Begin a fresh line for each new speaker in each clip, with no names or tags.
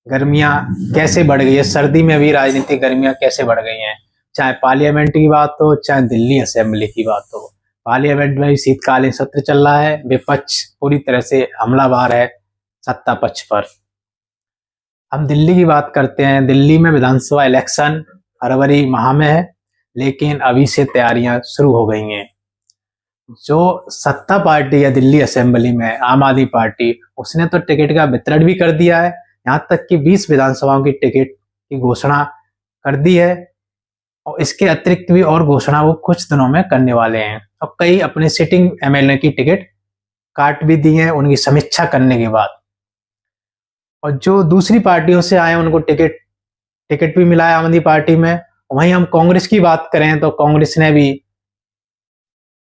गर्मियां कैसे बढ़ गई है, सर्दी में भी राजनीतिक गर्मियां कैसे बढ़ गई हैं। चाहे पार्लियामेंट की बात हो, चाहे दिल्ली असेंबली की बात हो। पार्लियामेंट में भी शीतकालीन सत्र चल रहा है, विपक्ष पूरी तरह से हमलावर है सत्ता पक्ष पर। हम दिल्ली की बात करते हैं। दिल्ली में विधानसभा इलेक्शन फरवरी माह में है, लेकिन अभी से तैयारियां शुरू हो गई हैं। जो सत्ता पार्टी है दिल्ली असेंबली में, आम आदमी पार्टी, उसने तो टिकट का वितरण भी कर दिया है। यहाँ तक कि 20 विधानसभाओं की टिकट की घोषणा कर दी है, और इसके अतिरिक्त भी और घोषणा वो कुछ दिनों में करने वाले हैं। और कई अपने सिटिंग एमएलए की टिकट काट भी दी है उनकी समीक्षा करने के बाद। और जो दूसरी पार्टियों से आए उनको टिकट भी मिला है आम आदमी पार्टी में। वहीं हम कांग्रेस की बात करें तो कांग्रेस ने भी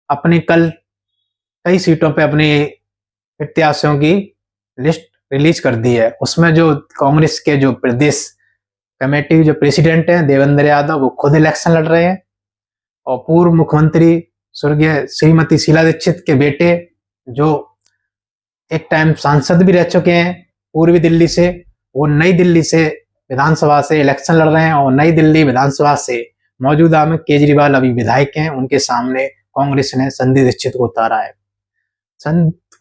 अपने कल कई सीटों पे अपने प्रत्याशियों की लिस्ट रिलीज कर दी है। उसमें जो कांग्रेस के जो प्रदेश कमेटी जो प्रेसिडेंट हैं देवेंद्र यादव, वो खुद इलेक्शन लड़ रहे हैं। और पूर्व मुख्यमंत्री स्वर्गीय श्रीमती शीला दीक्षित के बेटे, जो एक टाइम सांसद भी रह चुके हैं पूर्वी दिल्ली से, वो नई दिल्ली से विधानसभा से इलेक्शन लड़ रहे हैं। और नई दिल्ली विधानसभा से मौजूदा में केजरीवाल अभी विधायक हैं, उनके सामने कांग्रेस ने संजय दीक्षित को उतारा है।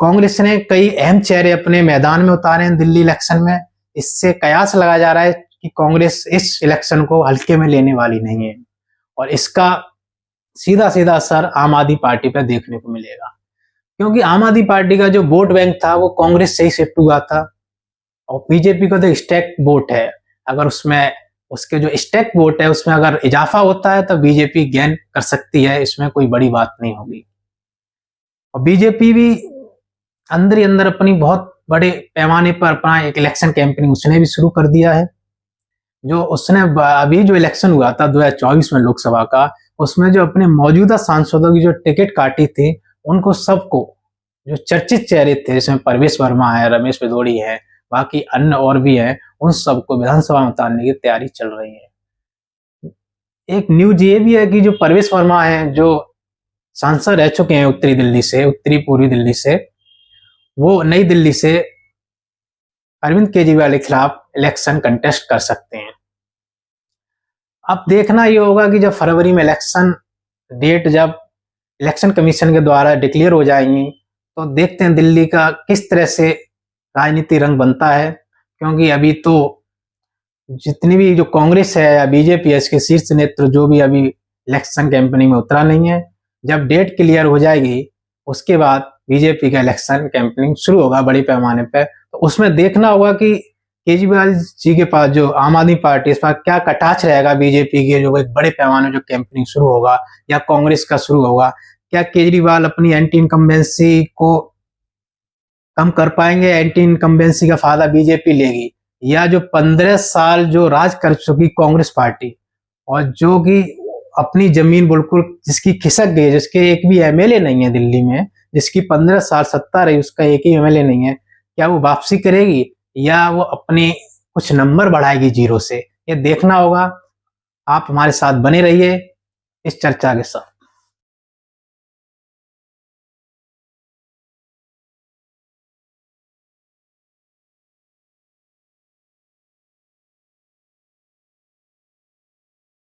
कांग्रेस ने कई अहम चेहरे अपने मैदान में उतारे हैं दिल्ली इलेक्शन में। इससे कयास लगाया जा रहा है कि कांग्रेस इस इलेक्शन को हल्के में लेने वाली नहीं है, और इसका सीधा सीधा असर आम आदमी पार्टी पर देखने को मिलेगा। क्योंकि आम आदमी पार्टी का जो वोट बैंक था वो कांग्रेस से ही शिफ्ट हुआ था, और बीजेपी का तो स्टैक वोट है। अगर उसमें उसके जो स्टैक वोट है उसमें अगर इजाफा होता है तो बीजेपी गेन कर सकती है, इसमें कोई बड़ी बात नहीं होगी। और बीजेपी भी अंदर ही अंदर अपनी बहुत बड़े पैमाने पर अपना एक इलेक्शन कैंपेनिंग उसने भी शुरू कर दिया है। जो उसने अभी जो इलेक्शन हुआ था 2024 में लोकसभा का, उसमें जो अपने मौजूदा सांसदों की जो टिकट काटी थी, उनको सबको जो चर्चित चेहरे थे, जिसमें परवेश वर्मा है, रमेश भदौड़ी है, बाकी अन्य और भी हैं, उन सबको विधानसभा में उतारने की तैयारी चल रही है। एक न्यूज ये भी है कि जो परवेश वर्मा है, जो सांसद रह चुके हैं उत्तरी दिल्ली से, उत्तरी पूर्वी दिल्ली से, वो नई दिल्ली से अरविंद केजरीवाल के खिलाफ इलेक्शन कंटेस्ट कर सकते हैं। अब देखना ये होगा कि जब फरवरी में इलेक्शन डेट जब इलेक्शन कमीशन के द्वारा डिक्लेयर हो जाएंगी, तो देखते हैं दिल्ली का किस तरह से राजनीति रंग बनता है। क्योंकि अभी तो जितनी भी जो कांग्रेस है या बीजेपी है, इसके शीर्ष नेतृत्व जो भी अभी इलेक्शन कैंपेनिंग में उतरा नहीं है। जब डेट क्लियर हो जाएगी उसके बाद बीजेपी का इलेक्शन कैंपेनिंग शुरू होगा बड़े पैमाने पर। तो उसमें देखना होगा कि केजरीवाल जी के पास जो आम आदमी पार्टी, इस पर क्या कटाक्ष रहेगा बीजेपी के, जो एक बड़े पैमाने जो कैंपेनिंग शुरू होगा, या कांग्रेस का शुरू होगा। क्या केजरीवाल अपनी एंटी इनकम्बेंसी को कम कर पाएंगे, एंटी इनकम्बेंसी का फायदा बीजेपी लेगी, या जो 15 साल जो राज कर चुकी कांग्रेस पार्टी, और जो कि अपनी जमीन बिल्कुल जिसकी खिसक गई, जिसके एक भी एमएलए नहीं है दिल्ली में, जिसकी 15 साल सत्ता रही उसका एक ही एमएलए नहीं है, क्या वो वापसी करेगी या वो अपने कुछ नंबर बढ़ाएगी जीरो से? ये देखना होगा। आप हमारे साथ बने रहिए इस चर्चा के साथ।